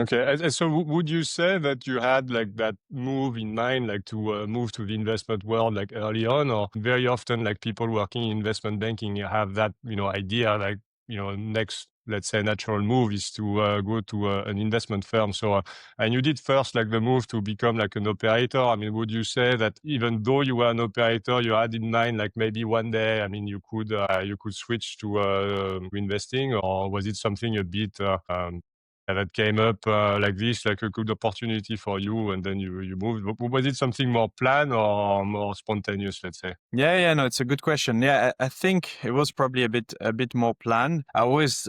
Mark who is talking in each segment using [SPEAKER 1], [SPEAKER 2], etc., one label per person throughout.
[SPEAKER 1] Okay. And so would you say that you had like that move in mind, like to move to the investment world like early on, or very often like people working in investment banking have that, idea like, next, let's say natural move is to go to an investment firm. So, and you did first like the move to become like an operator. I mean, would you say that even though you were an operator, you had in mind like maybe one day, I mean, you could switch to investing, or was it something a bit that came up like this, like a good opportunity for you, and then you moved? Was it something more planned or more spontaneous, let's say?
[SPEAKER 2] Yeah, no, it's a good question. Yeah, I think it was probably a bit more planned. I always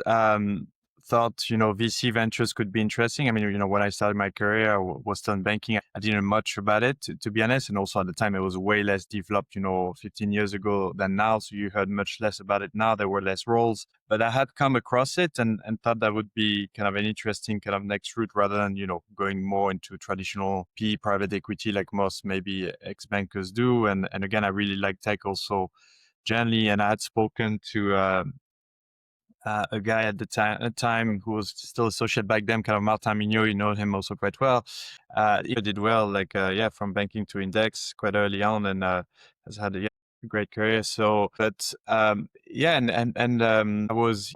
[SPEAKER 2] thought, VC ventures could be interesting. I mean, when I started my career, was still in banking. I didn't know much about it, to be honest. And also at the time, it was way less developed, 15 years ago than now. So you heard much less about it now. There were less roles, but I had come across it and thought that would be kind of an interesting kind of next route rather than, going more into traditional PE private equity like most maybe ex-bankers do. And again, I really like tech also generally. And I had spoken to a guy at the time who was still associate back then, kind of Martin Mignot. You know him also quite well. He did well, like from banking to index quite early on, and has had a great career. So, but I was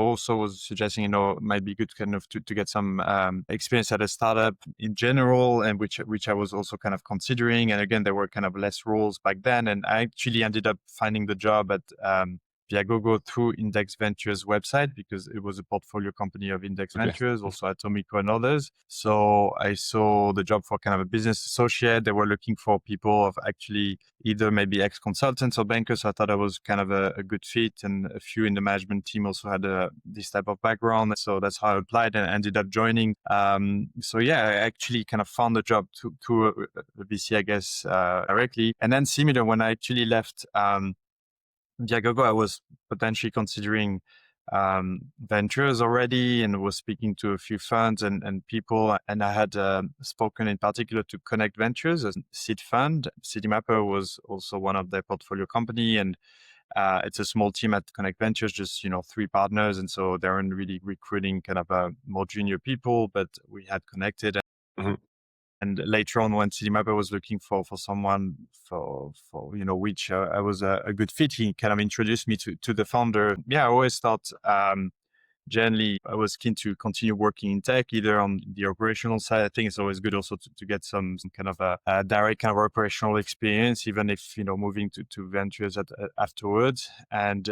[SPEAKER 2] suggesting, it might be good kind of to get some experience at a startup in general, and which I was also kind of considering. And again, there were kind of less roles back then, and I actually ended up finding the job at Viagogo through Index Ventures website because it was a portfolio company of Index
[SPEAKER 1] Okay.
[SPEAKER 2] Ventures, also Atomico and others. So I saw the job for kind of a business associate. They were looking for people of actually either maybe ex-consultants or bankers. So I thought I was kind of a good fit, and a few in the management team also had this type of background. So that's how I applied and ended up joining. So yeah, I actually kind of found the job to a VC, I guess, directly. And then similar, when I actually left Viagogo, I was potentially considering ventures already, and was speaking to a few funds and people. And I had spoken in particular to Connect Ventures, a seed fund. Citymapper was also one of their portfolio company, and it's a small team at Connect Ventures, just 3 partners, and so they aren't really recruiting kind of more junior people, but we had connected.
[SPEAKER 1] Mhm.
[SPEAKER 2] And later on, when Citymapper was looking for someone for which I was a good fit, he kind of introduced me to the founder. Yeah, I always thought generally I was keen to continue working in tech, either on the operational side. I think it's always good also to get some kind of a direct kind of operational experience, even if, moving to ventures afterwards. And,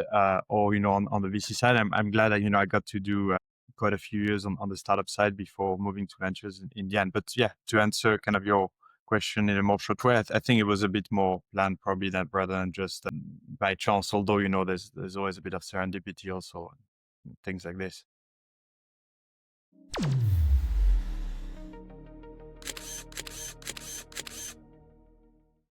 [SPEAKER 2] or, on the VC side, I'm glad that, I got to do quite a few years on the startup side before moving to ventures in the end. But yeah, to answer kind of your question in a more short way, I think it was a bit more planned probably than rather than just by chance, although, there's always a bit of serendipity also, things like this.